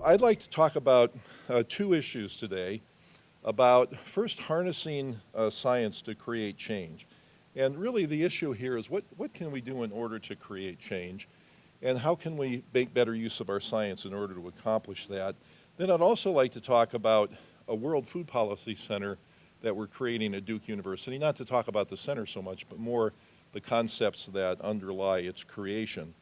I'd like to talk about two issues today about first harnessing science to create change. And really the issue here is what can we do in order to create change, and how can we make better use of our science in order to accomplish that. Then I'd also like to talk about a World Food Policy Center that we're creating at Duke University, not to talk about the center so much, but more the concepts that underlie its creation.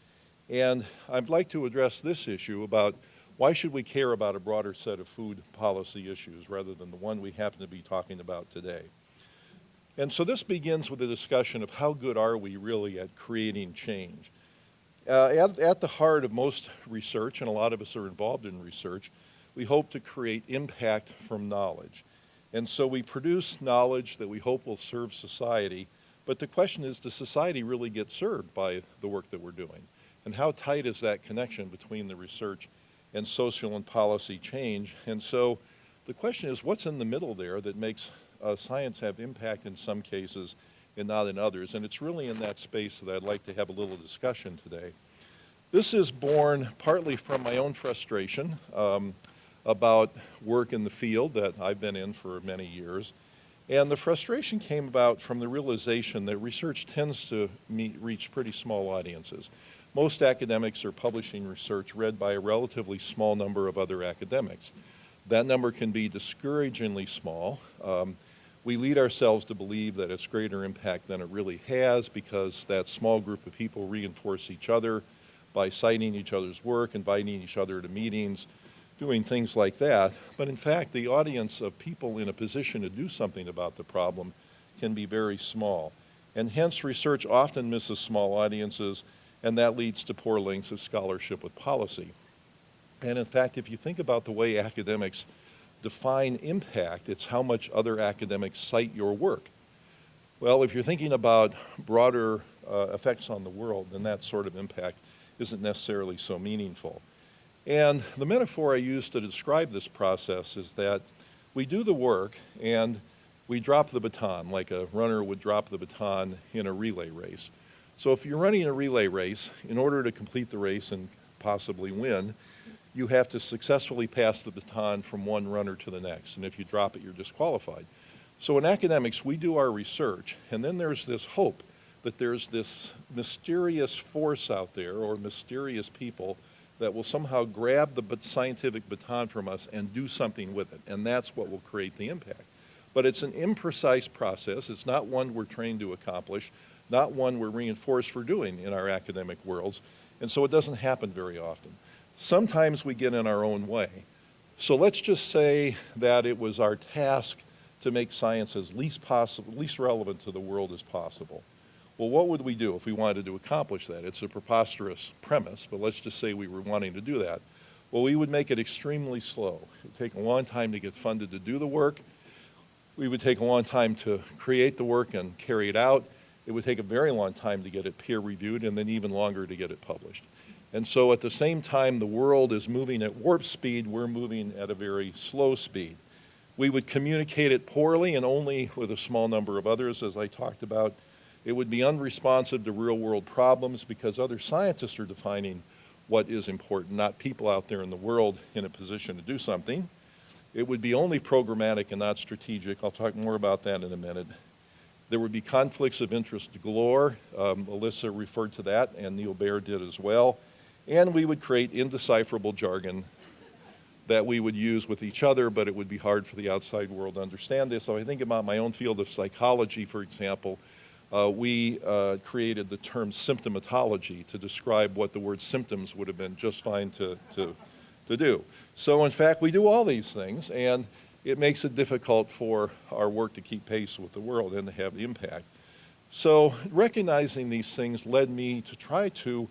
And I'd like to address this issue about why should we care about a broader set of food policy issues rather than the one we happen to be talking about today. And so this begins with a discussion of how good are we really at creating change. At the heart of most research, and a lot of us are involved in research, we hope to create impact from knowledge. And so we produce knowledge that we hope will serve society, but the question is, does society really get served by the work that we're doing? And how tight is that connection between the research and social and policy change? And so the question is, what's in the middle there that makes science have impact in some cases and not in others? And it's really in that space that I'd like to have a little discussion today. This is born partly from my own frustration about work in the field that I've been in for many years. And the frustration came about from the realization that research tends to reach pretty small audiences. Most academics are publishing research read by a relatively small number of other academics. That number can be discouragingly small. We lead ourselves to believe that it's greater impact than it really has because that small group of people reinforce each other by citing each other's work, inviting each other to meetings, doing things like that. But in fact, the audience of people in a position to do something about the problem can be very small. And hence, research often misses small audiences, and that leads to poor links of scholarship with policy. And in fact, if you think about the way academics define impact, it's how much other academics cite your work. Well, if you're thinking about broader effects on the world, then that sort of impact isn't necessarily so meaningful. And the metaphor I use to describe this process is that we do the work and we drop the baton, like a runner would drop the baton in a relay race. So if you're running a relay race, in order to complete the race and possibly win, you have to successfully pass the baton from one runner to the next. And if you drop it, you're disqualified. So in academics, we do our research, and then there's this hope that there's this mysterious force out there or mysterious people that will somehow grab the scientific baton from us and do something with it. And that's what will create the impact. But it's an imprecise process. It's not one we're trained to accomplish, not one we're reinforced for doing in our academic worlds. And so it doesn't happen very often. Sometimes we get in our own way. So let's just say that it was our task to make science as least relevant to the world as possible. Well, what would we do if we wanted to accomplish that? It's a preposterous premise, but let's just say we were wanting to do that. Well, we would make it extremely slow. It would take a long time to get funded to do the work. We would take a long time to create the work and carry it out. It would take a very long time to get it peer reviewed, and then even longer to get it published. And so at the same time the world is moving at warp speed, we're moving at a very slow speed. We would communicate it poorly and only with a small number of others, as I talked about. It would be unresponsive to real world problems because other scientists are defining what is important, not people out there in the world in a position to do something. It would be only programmatic and not strategic. I'll talk more about that in a minute. There would be conflicts of interest galore. Alyssa referred to that, and Neil Baer did as well. And we would create indecipherable jargon that we would use with each other, but it would be hard for the outside world to understand this. So I think about my own field of psychology, for example. We created the term symptomatology to describe what the word symptoms would have been just fine to do. So in fact, we do all these things, and it makes it difficult for our work to keep pace with the world and to have impact. So recognizing these things led me to try to,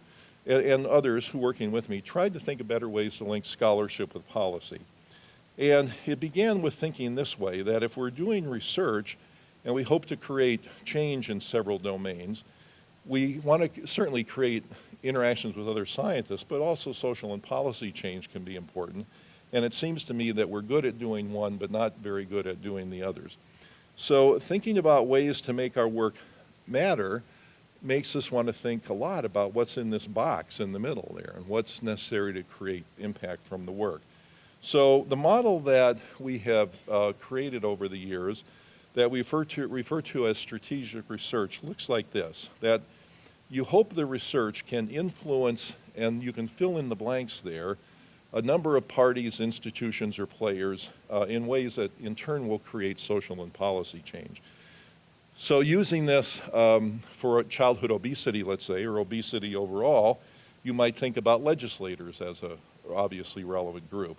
and others who are working with me, tried to think of better ways to link scholarship with policy. And it began with thinking this way, that if we're doing research and we hope to create change in several domains, we want to certainly create interactions with other scientists, but also social and policy change can be important. And it seems to me that we're good at doing one, but not very good at doing the others. So thinking about ways to make our work matter makes us want to think a lot about what's in this box in the middle there and what's necessary to create impact from the work. So the model that we have created over the years that we refer to as strategic research looks like this, that you hope the research can influence, and you can fill in the blanks there, a number of parties, institutions, or players in ways that in turn will create social and policy change. So using this for childhood obesity, let's say, or obesity overall, you might think about legislators as a obviously relevant group.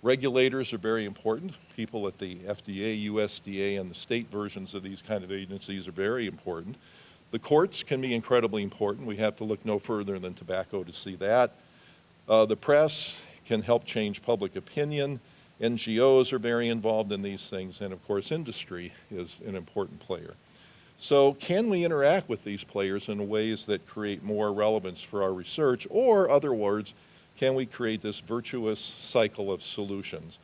Regulators are very important. People at the FDA, USDA, and the state versions of these kind of agencies are very important. The courts can be incredibly important. We have to look no further than tobacco to see that. The press can help change public opinion. NGOs are very involved in these things, and of course industry is an important player. So can we interact with these players in ways that create more relevance for our research, or other words, can we create this virtuous cycle of solutions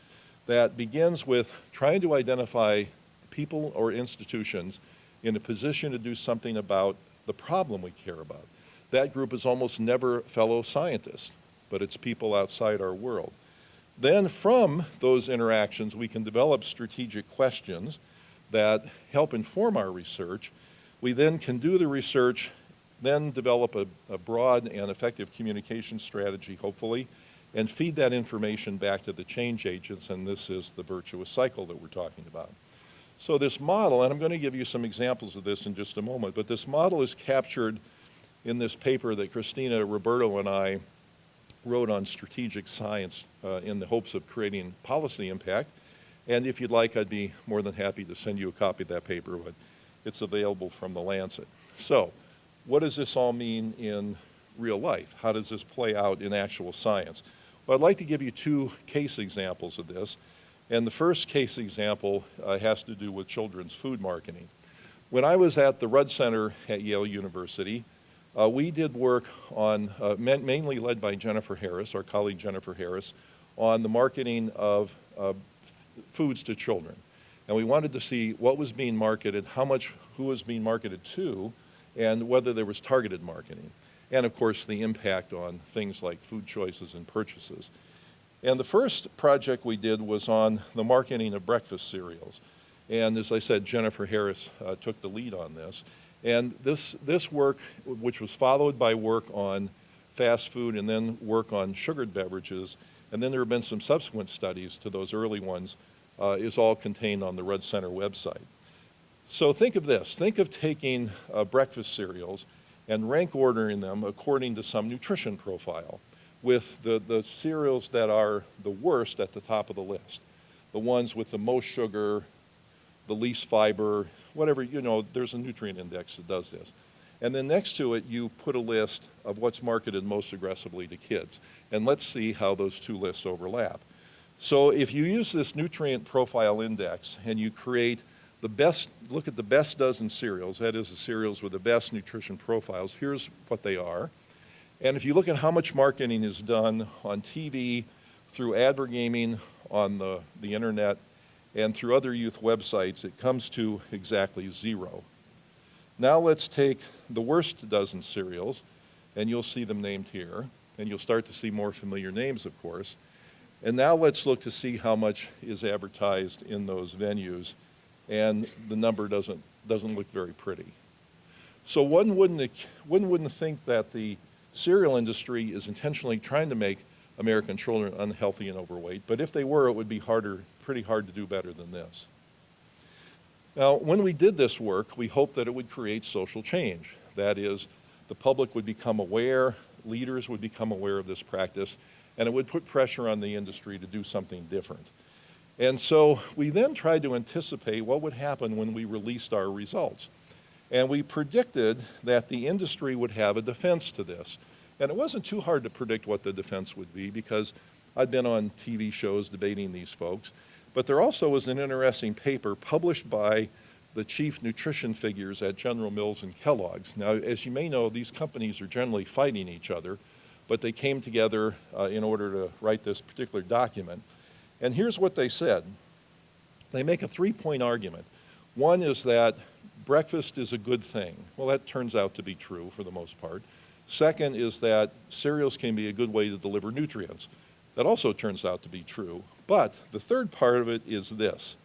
that begins with trying to identify people or institutions in a position to do something about the problem we care about. That group is almost never fellow scientists, but it's people outside our world. Then from those interactions, we can develop strategic questions that help inform our research. We then can do the research, then develop a broad and effective communication strategy, hopefully, and feed that information back to the change agents, and this is the virtuous cycle that we're talking about. So this model, and I'm going to give you some examples of this in just a moment, but this model is captured in this paper that Christina Roberto and I wrote on strategic science in the hopes of creating policy impact. And if you'd like, I'd be more than happy to send you a copy of that paper, but it's available from the Lancet. So what does this all mean in real life? How does this play out in actual science? Well, I'd like to give you two case examples of this. And the first case example has to do with children's food marketing. When I was at the Rudd Center at Yale University, we did work on, mainly led by Jennifer Harris, our colleague Jennifer Harris, on the marketing of foods to children. And we wanted to see what was being marketed, who was being marketed to, and whether there was targeted marketing. And of course, the impact on things like food choices and purchases. And the first project we did was on the marketing of breakfast cereals. And as I said, Jennifer Harris took the lead on this. And this work, which was followed by work on fast food and then work on sugared beverages, and then there have been some subsequent studies to those early ones, is all contained on the Rudd Center website. So think of this. Think of taking breakfast cereals and rank ordering them according to some nutrition profile, with the cereals that are the worst at the top of the list, the ones with the most sugar, the least fiber, whatever, there's a nutrient index that does this. And then next to it, you put a list of what's marketed most aggressively to kids. And let's see how those two lists overlap. So if you use this nutrient profile index and you create look at the best dozen cereals, that is the cereals with the best nutrition profiles, here's what they are. And if you look at how much marketing is done on TV, through advergaming, on the internet, and through other youth websites, it comes to exactly 0. Now let's take the worst dozen cereals, and you'll see them named here, and you'll start to see more familiar names, of course. And now let's look to see how much is advertised in those venues, and the number doesn't look very pretty. So one wouldn't think that the cereal industry is intentionally trying to make American children unhealthy and overweight, but if they were, it would be pretty hard to do better than this. Now, when we did this work, we hoped that it would create social change. That is, the public would become aware, leaders would become aware of this practice, and it would put pressure on the industry to do something different. And so we then tried to anticipate what would happen when we released our results. And we predicted that the industry would have a defense to this. And it wasn't too hard to predict what the defense would be, because I'd been on TV shows debating these folks. But there also was an interesting paper published by the chief nutrition figures at General Mills and Kellogg's. Now, as you may know, these companies are generally fighting each other, but they came together in order to write this particular document. And here's what they said. They make a 3-point argument. One is that breakfast is a good thing. Well, that turns out to be true for the most part. Second is that cereals can be a good way to deliver nutrients. That also turns out to be true. But the third part of it is this.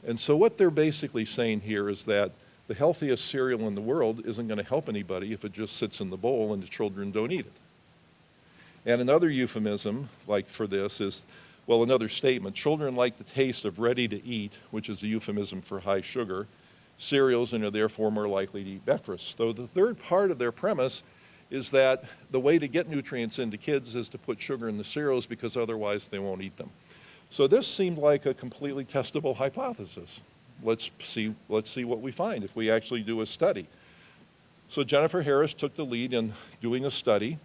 And so what they're basically saying here is that the healthiest cereal in the world isn't going to help anybody if it just sits in the bowl and the children don't eat it. And another euphemism, like for this, is, well, another statement. Children like the taste of ready-to-eat, which is a euphemism for high sugar, cereals, and are therefore more likely to eat breakfast. So the third part of their premise is that the way to get nutrients into kids is to put sugar in the cereals because otherwise they won't eat them. So this seemed like a completely testable hypothesis. Let's see what we find if we actually do a study. So Jennifer Harris took the lead in doing a study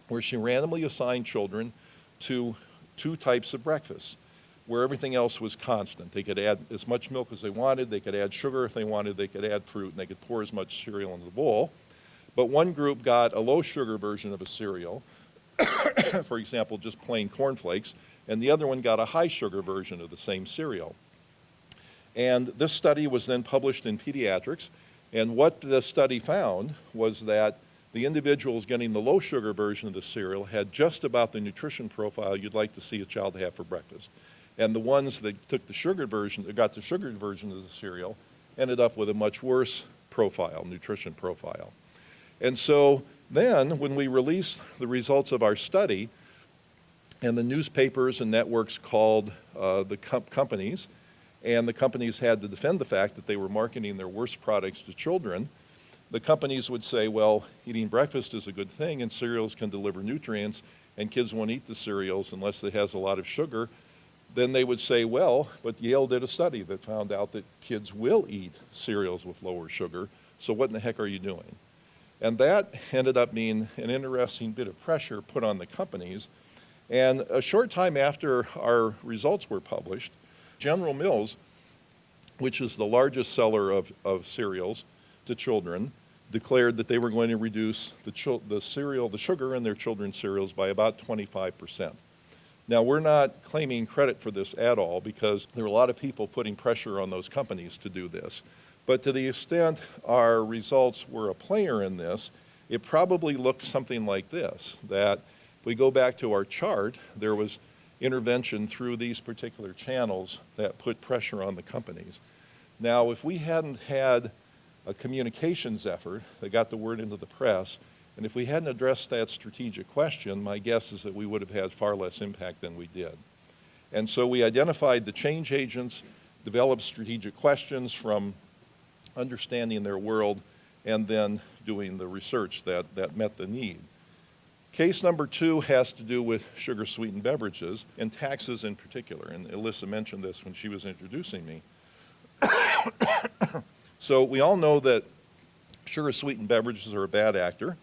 where she randomly assigned children to 2 types of breakfasts, where everything else was constant. They could add as much milk as they wanted, they could add sugar if they wanted, they could add fruit, and they could pour as much cereal into the bowl. But one group got a low sugar version of a cereal, for example, just plain cornflakes, and the other one got a high sugar version of the same cereal. And this study was then published in Pediatrics, and what the study found was that the individuals getting the low sugar version of the cereal had just about the nutrition profile you'd like to see a child have for breakfast. And the ones that took the sugar version, that got the sugared version of the cereal, ended up with a much worse profile, nutrition profile. And so then when we released the results of our study, and the newspapers and networks called the companies, and the companies had to defend the fact that they were marketing their worst products to children, the companies would say, well, eating breakfast is a good thing and cereals can deliver nutrients and kids won't eat the cereals unless it has a lot of sugar. Then they would say, well, but Yale did a study that found out that kids will eat cereals with lower sugar, so what in the heck are you doing? And that ended up being an interesting bit of pressure put on the companies. And a short time after our results were published, General Mills, which is the largest seller of cereals to children, declared that they were going to reduce the sugar in their children's cereals by about 25%. Now, we're not claiming credit for this at all because there are a lot of people putting pressure on those companies to do this. But to the extent our results were a player in this, it probably looked something like this, that if we go back to our chart, there was intervention through these particular channels that put pressure on the companies. Now, if we hadn't had a communications effort that got the word into the press, and if we hadn't addressed that strategic question, my guess is that we would have had far less impact than we did. And so we identified the change agents, developed strategic questions from understanding their world, and then doing the research that met the need. Case number 2 has to do with sugar-sweetened beverages, and taxes in particular, and Alyssa mentioned this when she was introducing me. So we all know that sugar-sweetened beverages are a bad actor.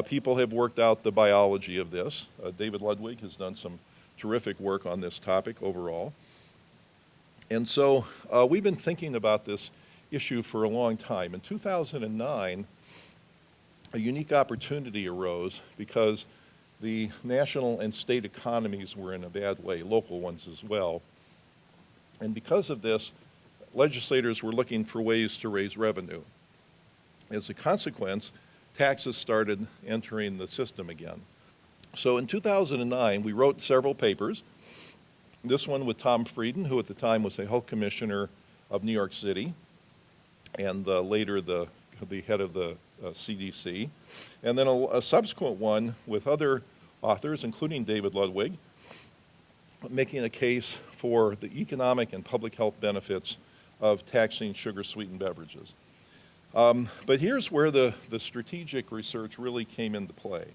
People have worked out the biology of this. David Ludwig has done some terrific work on this topic overall. And so we've been thinking about this issue for a long time. In 2009, a unique opportunity arose because the national and state economies were in a bad way, local ones as well. And because of this, legislators were looking for ways to raise revenue. As a consequence, taxes started entering the system again. So in 2009, we wrote several papers. This one with Tom Frieden, who at the time was the health commissioner of New York City, and later the head of the CDC. And then a subsequent one with other authors, including David Ludwig, making a case for the economic and public health benefits of taxing sugar-sweetened beverages. But here's where the strategic research really came into play.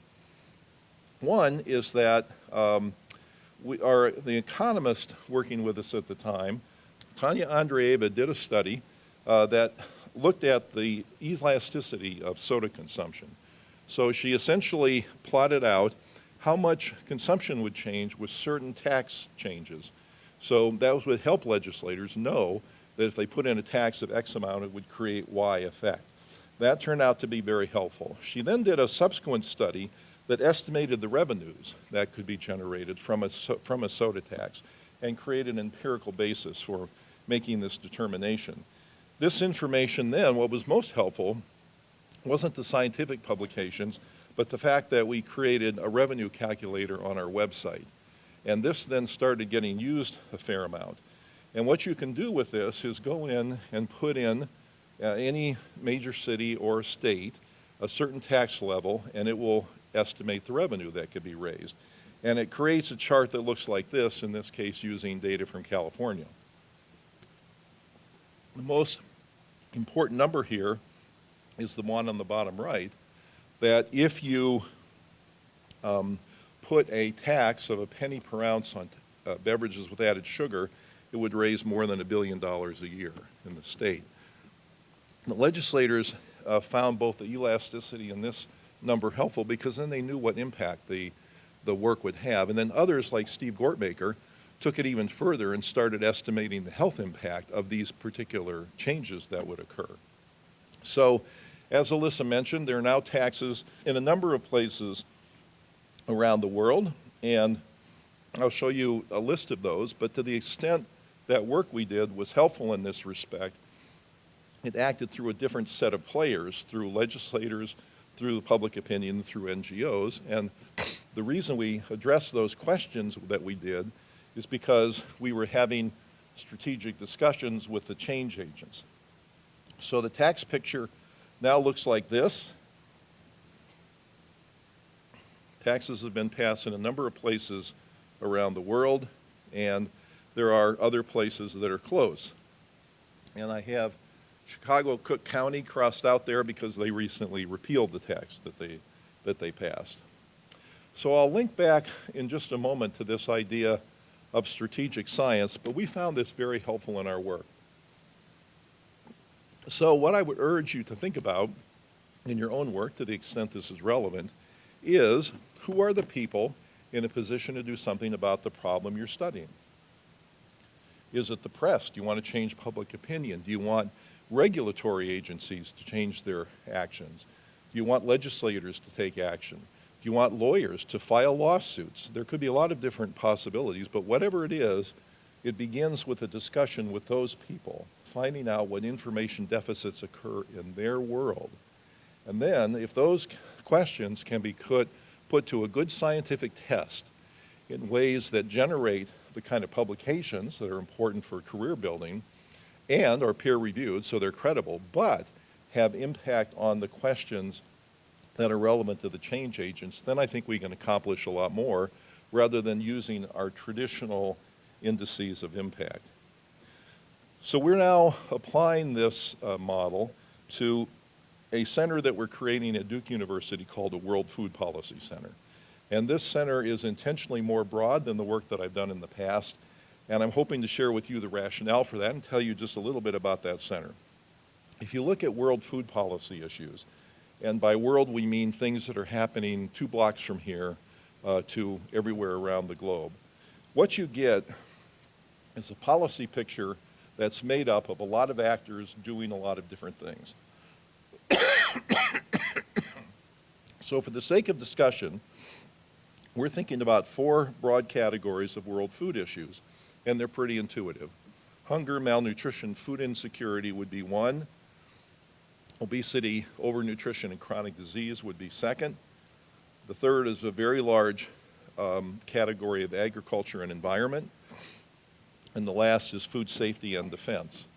One is that the economist working with us at the time, Tanya Andreeva, did a study that looked at the elasticity of soda consumption. So she essentially plotted out how much consumption would change with certain tax changes. So that would help legislators know that if they put in a tax of X amount, it would create Y effect. That turned out to be very helpful. She then did a subsequent study that estimated the revenues that could be generated from a soda tax and created an empirical basis for making this determination. This information then, what was most helpful, wasn't the scientific publications, but the fact that we created a revenue calculator on our website. And this then started getting used a fair amount. And what you can do with this is go in and put in any major city or state a certain tax level, and it will estimate the revenue that could be raised. And it creates a chart that looks like this, in this case using data from California. The most important number here is the one on the bottom right, that if you put a tax of a penny per ounce on beverages with added sugar, it would raise more than $1 billion a year in the state. The legislators found both the elasticity and this number helpful because then they knew what impact the work would have. And then others like Steve Gortmaker took it even further and started estimating the health impact of these particular changes that would occur. So, as Alyssa mentioned, there are now taxes in a number of places around the world, and I'll show you a list of those, but to the extent that work we did was helpful in this respect, it acted through a different set of players, through legislators, through the public opinion, through NGOs, and the reason we addressed those questions that we did is because we were having strategic discussions with the change agents. So the tax picture now looks like this. Taxes have been passed in a number of places around the world, and there are other places that are close. And I have Chicago, Cook County crossed out there because they recently repealed the tax that they passed. So I'll link back in just a moment to this idea of strategic science, but we found this very helpful in our work. So what I would urge you to think about in your own work, to the extent this is relevant, is who are the people in a position to do something about the problem you're studying? Is it the press? Do you want to change public opinion? Do you want regulatory agencies to change their actions? Do you want legislators to take action? Do you want lawyers to file lawsuits? There could be a lot of different possibilities, but whatever it is, it begins with a discussion with those people, finding out what information deficits occur in their world. And then, if those questions can be put to a good scientific test in ways that generate the kind of publications that are important for career building and are peer-reviewed, so they're credible, but have impact on the questions that are relevant to the change agents, then I think we can accomplish a lot more rather than using our traditional indices of impact. So we're now applying this model to a center that we're creating at Duke University called the World Food Policy Center. And this center is intentionally more broad than the work that I've done in the past, and I'm hoping to share with you the rationale for that and tell you just a little bit about that center. If you look at world food policy issues, and by world we mean things that are happening 2 blocks from here to everywhere around the globe, what you get is a policy picture that's made up of a lot of actors doing a lot of different things. So for the sake of discussion, we're thinking about 4 broad categories of world food issues, and they're pretty intuitive. Hunger, malnutrition, food insecurity would be 1. Obesity, overnutrition, and chronic disease would be 2nd. The 3rd is a very large category of agriculture and environment. And the last is food safety and defense.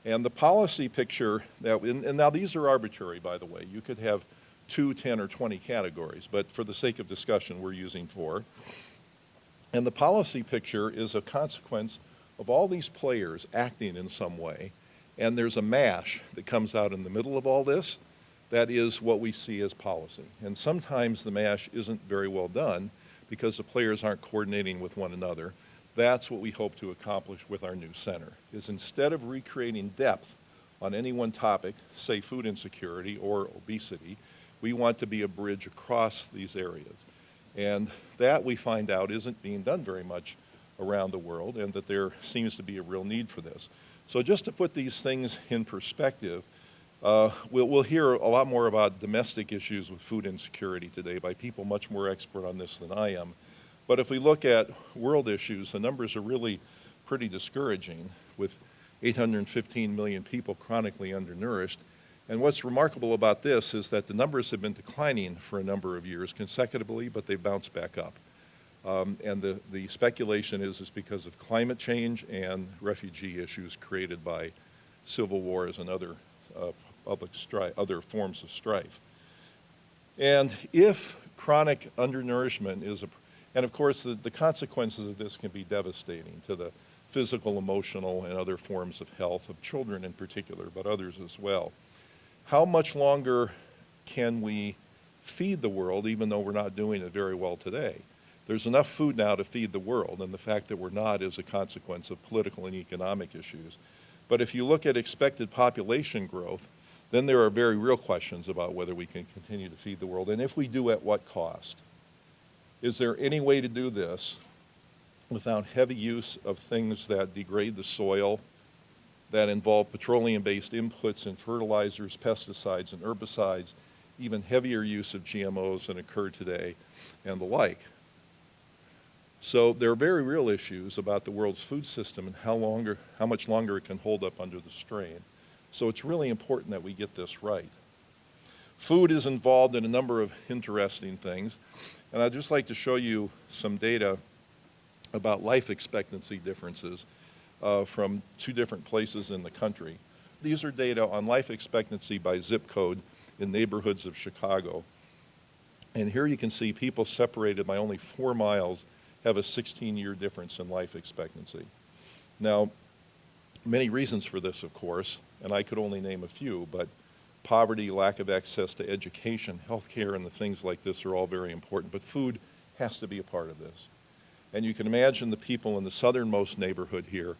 And the policy picture, and now these are arbitrary, by the way. You could have 2, 10, or 20 categories, but for the sake of discussion, we're using 4. And the policy picture is a consequence of all these players acting in some way. And there's a mash that comes out in the middle of all this. That is what we see as policy. And sometimes the mash isn't very well done because the players aren't coordinating with one another. That's what we hope to accomplish with our new center, is instead of recreating depth on any one topic, say food insecurity or obesity, we want to be a bridge across these areas. And that, we find out, isn't being done very much around the world, and that there seems to be a real need for this. So just to put these things in perspective, we'll hear a lot more about domestic issues with food insecurity today by people much more expert on this than I am. But if we look at world issues, the numbers are really pretty discouraging, with 815 million people chronically undernourished And what's remarkable about this is that the numbers have been declining for a number of years consecutively, but they bounced back up. And the speculation is because of climate change and refugee issues created by civil wars and other other forms of strife. And if chronic undernourishment is and of course the consequences of this can be devastating to the physical, emotional, and other forms of health of children in particular, but others as well. How much longer can we feed the world, even though we're not doing it very well today? There's enough food now to feed the world, and the fact that we're not is a consequence of political and economic issues. But if you look at expected population growth, then there are very real questions about whether we can continue to feed the world, and if we do, at what cost? Is there any way to do this without heavy use of things that degrade the soil, that involve petroleum-based inputs in fertilizers, pesticides, and herbicides, even heavier use of GMOs than occur today, and the like? So there are very real issues about the world's food system and how much longer it can hold up under the strain. So it's really important that we get this right. Food is involved in a number of interesting things, and I'd just like to show you some data about life expectancy differences from two different places in the country. These are data on life expectancy by zip code in neighborhoods of Chicago. And here you can see people separated by only 4 miles have a 16-year difference in life expectancy. Now, many reasons for this, of course, and I could only name a few, but poverty, lack of access to education, healthcare, and the things like this are all very important, but food has to be a part of this. And you can imagine the people in the southernmost neighborhood here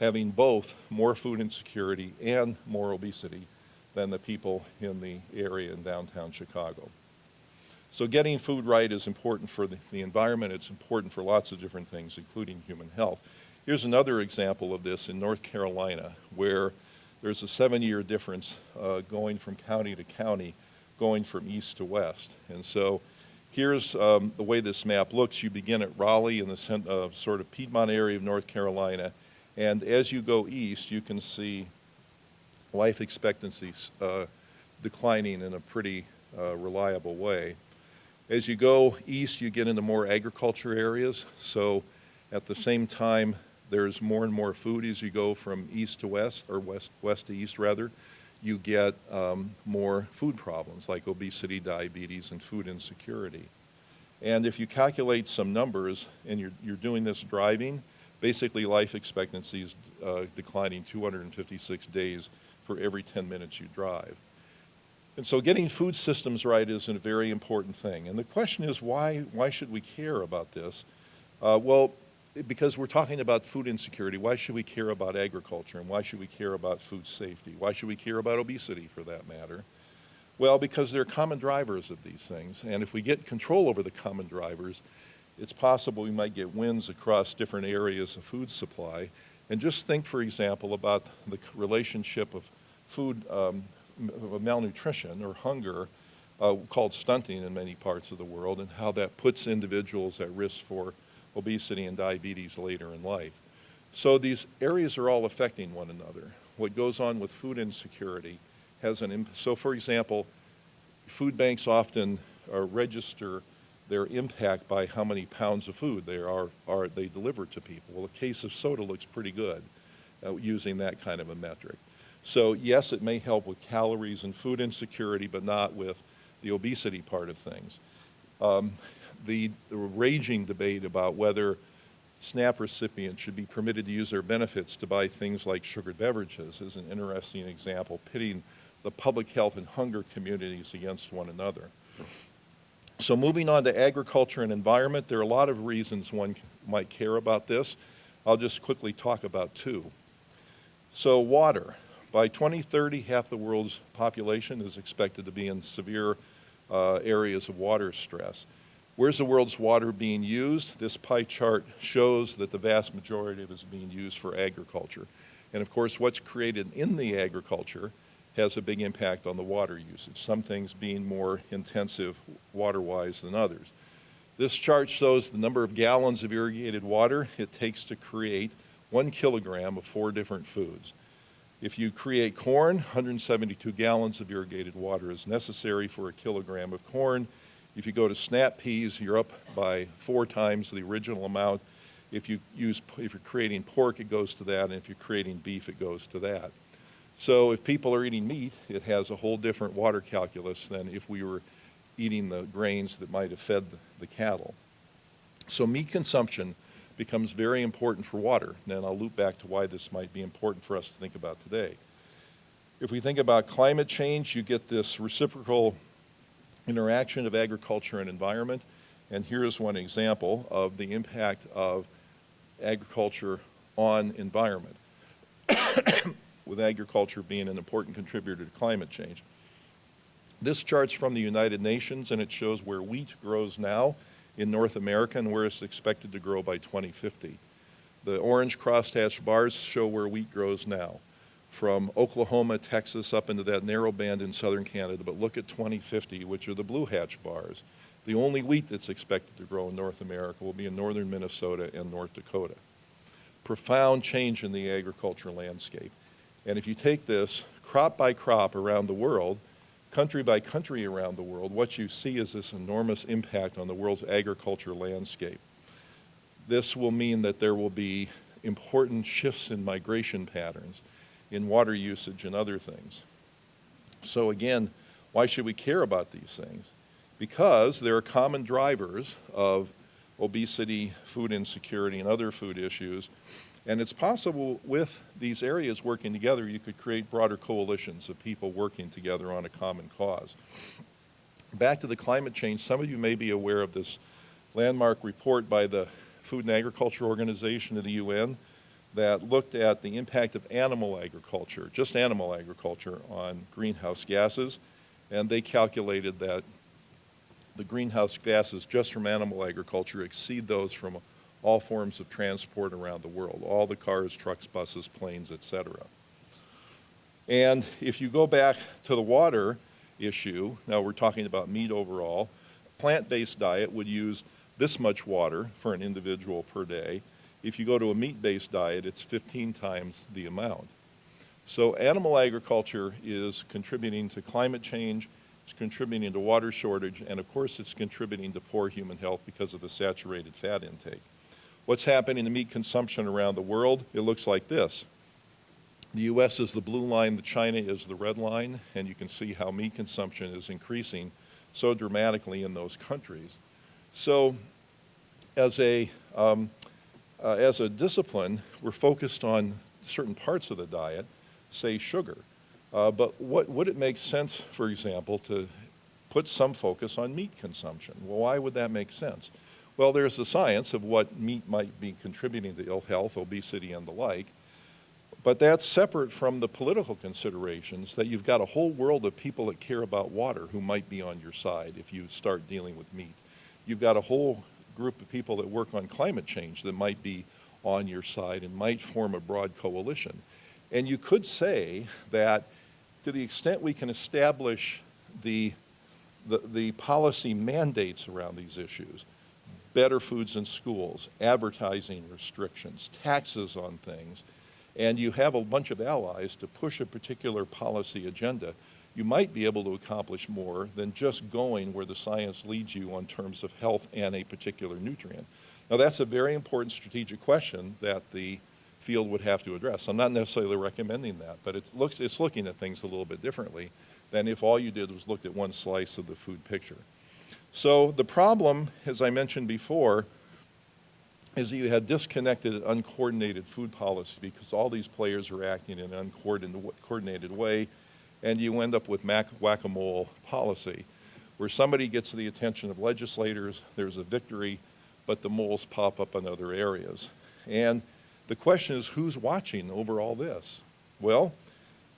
having both more food insecurity and more obesity than the people in the area in downtown Chicago. So getting food right is important for the environment. It's important for lots of different things, including human health. Here's another example of this in North Carolina, where there's a 7-year difference going from county to county, going from east to west. And so here's the way this map looks. You begin at Raleigh in the sort of Piedmont area of North Carolina, and as you go east, you can see life expectancies declining in a pretty reliable way. As you go east, you get into more agriculture areas. So at the same time, there's more and more food as you go from east to west, or west to east rather. You get more food problems like obesity, diabetes, and food insecurity. And if you calculate some numbers, and you're doing this driving, basically life expectancy is declining 256 days for every 10 minutes you drive. And so getting food systems right is a very important thing. And the question is, why should we care about this? Well, because we're talking about food insecurity. Why should we care about agriculture? And why should we care about food safety? Why should we care about obesity, for that matter? Well, because they're common drivers of these things. And if we get control over the common drivers, it's possible we might get wins across different areas of food supply. And just think, for example, about the relationship of food malnutrition or hunger, called stunting in many parts of the world, and how that puts individuals at risk for obesity and diabetes later in life. So these areas are all affecting one another. What goes on with food insecurity has an impact. So for example, food banks often register their impact by how many pounds of food they deliver to people. Well, a case of soda looks pretty good using that kind of a metric. So yes, it may help with calories and food insecurity, but not with the obesity part of things. The raging debate about whether SNAP recipients should be permitted to use their benefits to buy things like sugared beverages is an interesting example, pitting the public health and hunger communities against one another. So moving on to agriculture and environment, there are a lot of reasons one might care about this. I'll just quickly talk about two. So water. By 2030, half the world's population is expected to be in severe areas of water stress. Where's the world's water being used? This pie chart shows that the vast majority of it is being used for agriculture. And of course, what's created in the agriculture has a big impact on the water usage, some things being more intensive water-wise than others. This chart shows the number of gallons of irrigated water it takes to create 1 kilogram of 4 different foods. If you create corn, 172 gallons of irrigated water is necessary for a kilogram of corn. If you go to snap peas, you're up by 4 times the original amount. If you're creating pork, it goes to that, and if you're creating beef, it goes to that. So if people are eating meat, it has a whole different water calculus than if we were eating the grains that might have fed the cattle. So meat consumption becomes very important for water. And then I'll loop back to why this might be important for us to think about today. If we think about climate change, you get this reciprocal interaction of agriculture and environment. And here's one example of the impact of agriculture on environment, with agriculture being an important contributor to climate change. This chart's from the United Nations, and it shows where wheat grows now in North America and where it's expected to grow by 2050. The orange crosshatched bars show where wheat grows now, from Oklahoma, Texas, up into that narrow band in southern Canada. But look at 2050, which are the blue hatch bars. The only wheat that's expected to grow in North America will be in northern Minnesota and North Dakota. Profound change in the agricultural landscape. And if you take this crop by crop around the world, country by country around the world, what you see is this enormous impact on the world's agriculture landscape. This will mean that there will be important shifts in migration patterns, in water usage and other things. So again, why should we care about these things? Because there are common drivers of obesity, food insecurity, and other food issues. And it's possible with these areas working together, you could create broader coalitions of people working together on a common cause. Back to the climate change, some of you may be aware of this landmark report by the Food and Agriculture Organization of the UN that looked at the impact of animal agriculture, just animal agriculture, on greenhouse gases. And they calculated that the greenhouse gases just from animal agriculture exceed those from all forms of transport around the world, all the cars, trucks, buses, planes, etc. And if you go back to the water issue, now we're talking about meat overall, plant-based diet would use this much water for an individual per day. If you go to a meat-based diet, it's 15 times the amount. So animal agriculture is contributing to climate change, it's contributing to water shortage, and of course it's contributing to poor human health because of the saturated fat intake. What's happening to meat consumption around the world? It looks like this. The US is the blue line, China is the red line, and you can see how meat consumption is increasing so dramatically in those countries. So as a discipline, we're focused on certain parts of the diet, say sugar. But would it make sense, for example, to put some focus on meat consumption? Well, why would that make sense? Well, there's the science of what meat might be contributing to ill health, obesity, and the like. But that's separate from the political considerations that you've got a whole world of people that care about water who might be on your side if you start dealing with meat. You've got a whole group of people that work on climate change that might be on your side and might form a broad coalition. And you could say that to the extent we can establish the policy mandates around these issues, better foods in schools, advertising restrictions, taxes on things, and you have a bunch of allies to push a particular policy agenda, you might be able to accomplish more than just going where the science leads you on terms of health and a particular nutrient. Now that's a very important strategic question that the field would have to address. I'm not necessarily recommending that, but it's looking at things a little bit differently than if all you did was look at one slice of the food picture. So the problem, as I mentioned before, is that you had disconnected and uncoordinated food policy because all these players are acting in an uncoordinated way, and you end up with whack-a-mole policy, where somebody gets the attention of legislators, there's a victory, but the moles pop up in other areas. And the question is, who's watching over all this? Well,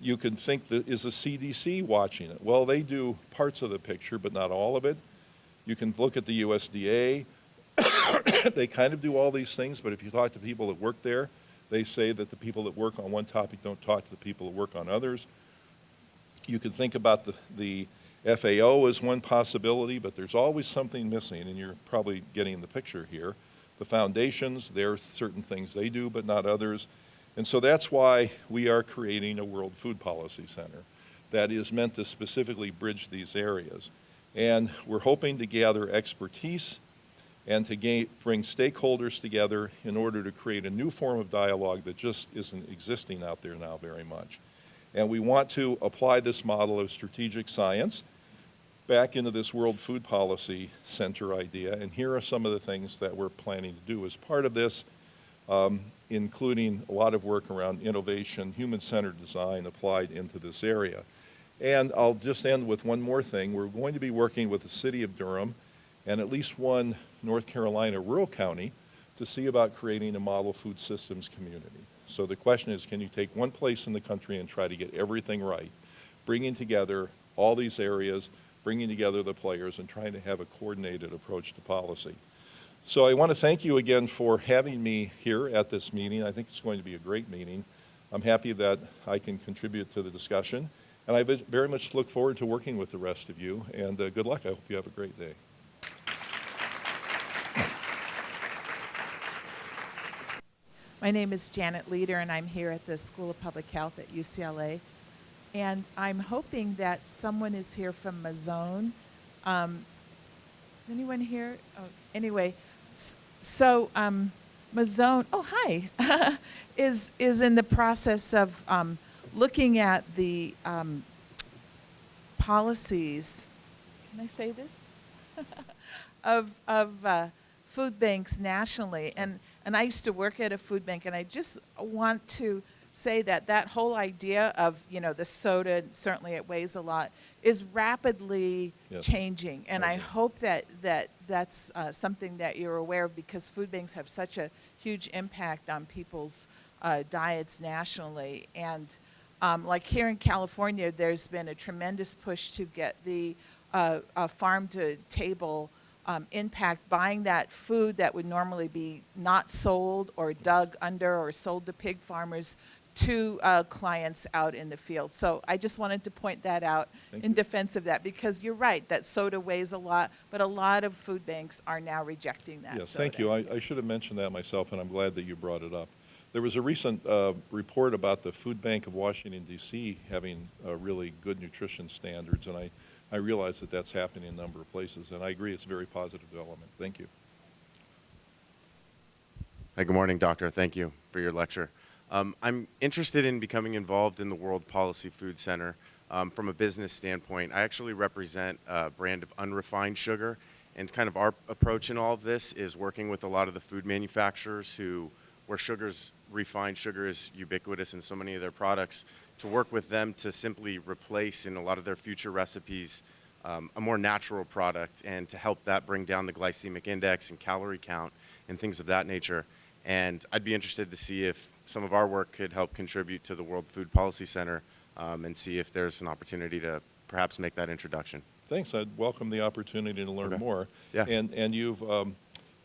you can think that, is the CDC watching it? Well, they do parts of the picture, but not all of it. You can look at the USDA. They kind of do all these things, but if you talk to people that work there, they say that the people that work on one topic don't talk to the people that work on others. You can think about the FAO as one possibility, but there's always something missing, and you're probably getting the picture here. The foundations, there are certain things they do, but not others. And so that's why we are creating a World Food Policy Center that is meant to specifically bridge these areas. And we're hoping to gather expertise and to bring stakeholders together in order to create a new form of dialogue that just isn't existing out there now very much. And we want to apply this model of strategic science back into this World Food Policy Center idea. And here are some of the things that we're planning to do as part of this, including a lot of work around innovation, human-centered design applied into this area. And I'll just end with one more thing. We're going to be working with the city of Durham and at least one North Carolina rural county to see about creating a model food systems community. So the question is, can you take one place in the country and try to get everything right, bringing together all these areas, bringing together the players, and trying to have a coordinated approach to policy. So I want to thank you again for having me here at this meeting. I think it's going to be a great meeting. I'm happy that I can contribute to the discussion, and I very much look forward to working with the rest of you, and good luck. I hope you have a great day. My name is Janet Leader, and I'm here at the School of Public Health at UCLA. And I'm hoping that someone is here from Mazone. Is anyone here? Oh, anyway, so Mazone, oh hi, is in the process of looking at the policies. Can I say this? of food banks nationally, and I used to work at a food bank, and I just want to say that that whole idea of, you know, the soda, certainly it weighs a lot, is rapidly changing. And I hope that that's something that you're aware of, because food banks have such a huge impact on people's diets nationally. And like here in California, there's been a tremendous push to get the farm-to-table impact, buying that food that would normally be not sold or dug under or sold to pig farmers to clients out in the field. So I just wanted to point that out in defense of that, because you're right, that soda weighs a lot, but a lot of food banks are now rejecting that Yes, soda. thank you. I should have mentioned that myself, and I'm glad that you brought it up. There was a recent report about the Food Bank of Washington, D.C. having really good nutrition standards, and I realize that that's happening in a number of places, and I agree it's a very positive development. Thank you. Hi, good morning, Doctor. Thank you for your lecture. I'm interested in becoming involved in the World Policy Food Center from a business standpoint. I actually represent a brand of unrefined sugar, and kind of our approach in all of this is working with a lot of the food manufacturers where refined sugar is ubiquitous in so many of their products, to work with them to simply replace in a lot of their future recipes a more natural product, and to help that bring down the glycemic index and calorie count and things of that nature. And I'd be interested to see if some of our work could help contribute to the World Food Policy Center, and see if there's an opportunity to perhaps make that introduction. Thanks. I'd welcome the opportunity to learn more. Yeah. And you've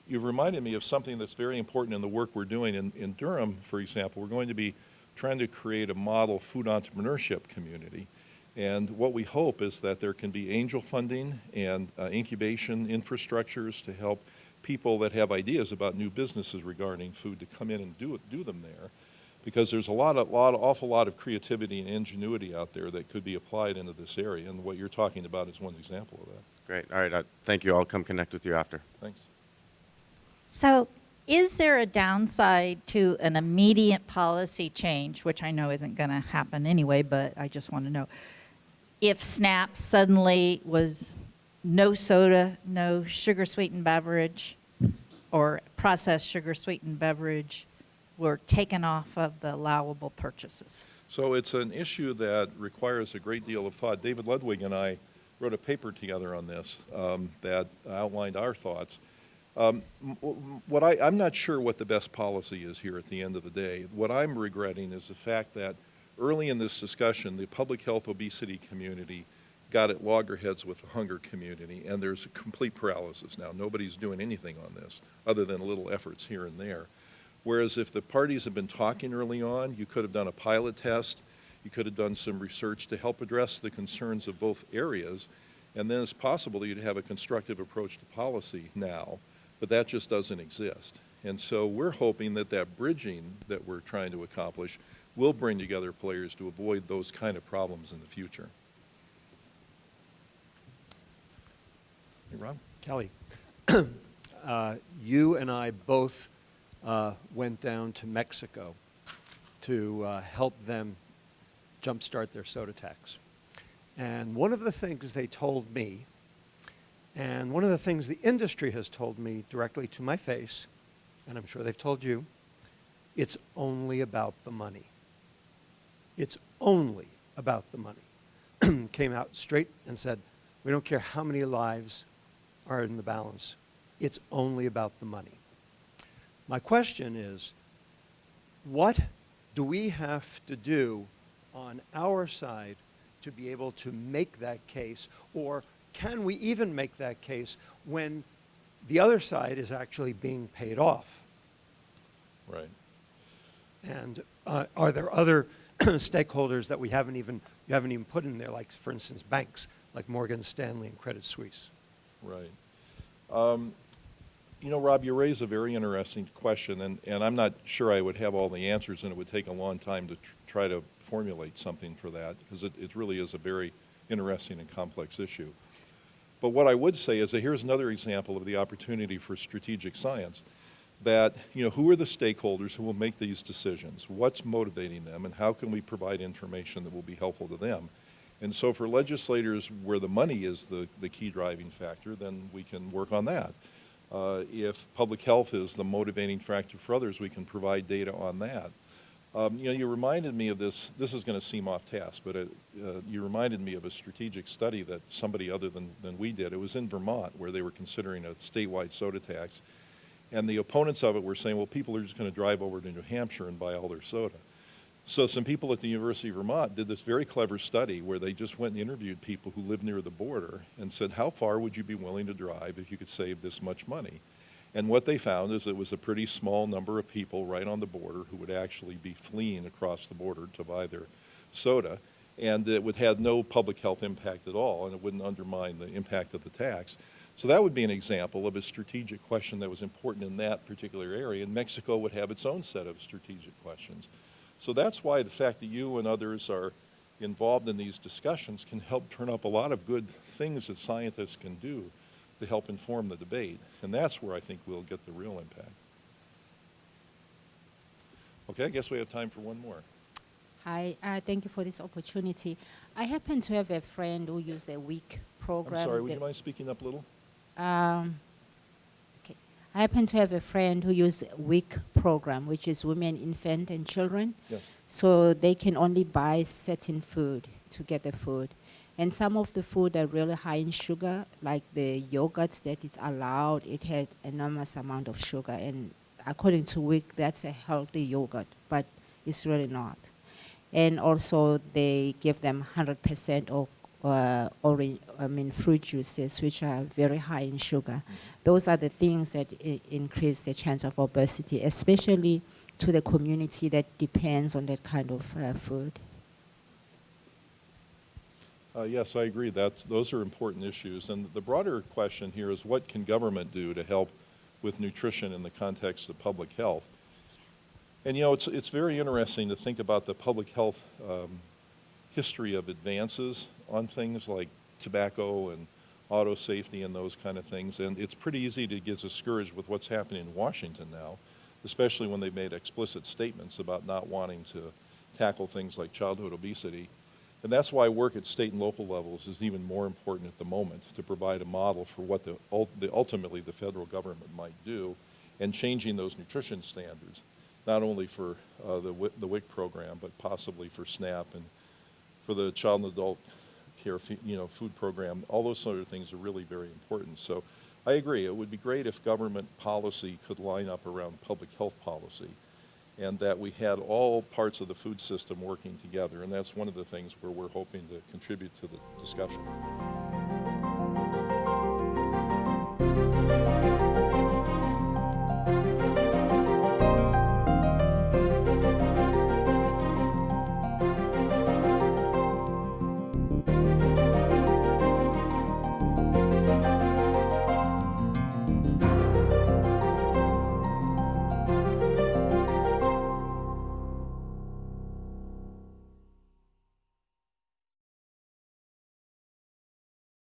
reminded me of something that's very important in the work we're doing. In Durham, for example, we're going to be trying to create a model food entrepreneurship community. And what we hope is that there can be angel funding and incubation infrastructures to help people that have ideas about new businesses regarding food to come in and do them there. Because there's awful lot of creativity and ingenuity out there that could be applied into this area. And what you're talking about is one example of that. Great. All right. Thank you. I'll come connect with you after. Thanks. So is there a downside to an immediate policy change, which I know isn't going to happen anyway, but I just want to know, if SNAP suddenly was no soda, no sugar-sweetened beverage, or processed sugar-sweetened beverage were taken off of the allowable purchases? So it's an issue that requires a great deal of thought. David Ludwig and I wrote a paper together on this that outlined our thoughts. I'm not sure what the best policy is here at the end of the day. What I'm regretting is the fact that early in this discussion, the public health obesity community got at loggerheads with the hunger community, and there's a complete paralysis now. Nobody's doing anything on this other than little efforts here and there. Whereas if the parties had been talking early on, you could have done a pilot test, you could have done some research to help address the concerns of both areas, and then it's possible that you'd have a constructive approach to policy now, but that just doesn't exist. And so we're hoping that that bridging that we're trying to accomplish will bring together players to avoid those kind of problems in the future. Hey, Rob? Kelly, you and I both went down to Mexico to help them jumpstart their soda tax. And one of the things they told me, and one of the things the industry has told me directly to my face, and I'm sure they've told you, it's only about the money. It's only about the money. Came out straight and said, we don't care how many lives are in the balance. It's only about the money. My question is, what do we have to do on our side to be able to make that case? Or can we even make that case when the other side is actually being paid off? Right. And are there other stakeholders that you haven't even put in there, like, for instance, banks like Morgan Stanley and Credit Suisse? Right. You know, Rob, you raise a very interesting question, and I'm not sure I would have all the answers, and it would take a long time to try to formulate something for that, because it really is a very interesting and complex issue. But what I would say is that here's another example of the opportunity for strategic science, that, you know, who are the stakeholders who will make these decisions? What's motivating them, and how can we provide information that will be helpful to them? And so for legislators where the money is the key driving factor, then we can work on that. If public health is the motivating factor for others, we can provide data on that. You know, you reminded me of this is going to seem off task, but you reminded me of a strategic study that somebody other than we did. It was in Vermont, where they were considering a statewide soda tax. And the opponents of it were saying, well, people are just going to drive over to New Hampshire and buy all their soda. So some people at the University of Vermont did this very clever study where they just went and interviewed people who live near the border and said, how far would you be willing to drive if you could save this much money? And what they found is it was a pretty small number of people right on the border who would actually be fleeing across the border to buy their soda, and it would have no public health impact at all, and it wouldn't undermine the impact of the tax. So that would be an example of a strategic question that was important in that particular area, and Mexico would have its own set of strategic questions. So that's why the fact that you and others are involved in these discussions can help turn up a lot of good things that scientists can do to help inform the debate. And that's where I think we'll get the real impact. Okay, I guess we have time for one more. Hi, thank you for this opportunity. I happen to have a friend who used a week program. I'm sorry, would you mind speaking up a little? Okay. I happen to have a friend who used a WIC program, which is Women, Infant, and Children. Yes. So they can only buy certain food to get the food. And some of the food are really high in sugar, like the yogurts that is allowed, it has enormous amount of sugar. And according to WIC, that's a healthy yogurt, but it's really not. And also they give them 100% of fruit juices, which are very high in sugar. Those are the things that increase the chance of obesity, especially to the community that depends on that kind of food. Yes, I agree. Those are important issues. And the broader question here is, what can government do to help with nutrition in the context of public health? And, you know, it's very interesting to think about the public health history of advances on things like tobacco and auto safety and those kind of things. And it's pretty easy to get discouraged with what's happening in Washington now, especially when they've made explicit statements about not wanting to tackle things like childhood obesity. And that's why work at state and local levels is even more important at the moment, to provide a model for what ultimately the federal government might do, and changing those nutrition standards, not only for the WIC program, but possibly for SNAP and for the child and adult care food program. All those sort of things are really very important. So I agree, it would be great if government policy could line up around public health policy, and that we had all parts of the food system working together. And that's one of the things where we're hoping to contribute to the discussion.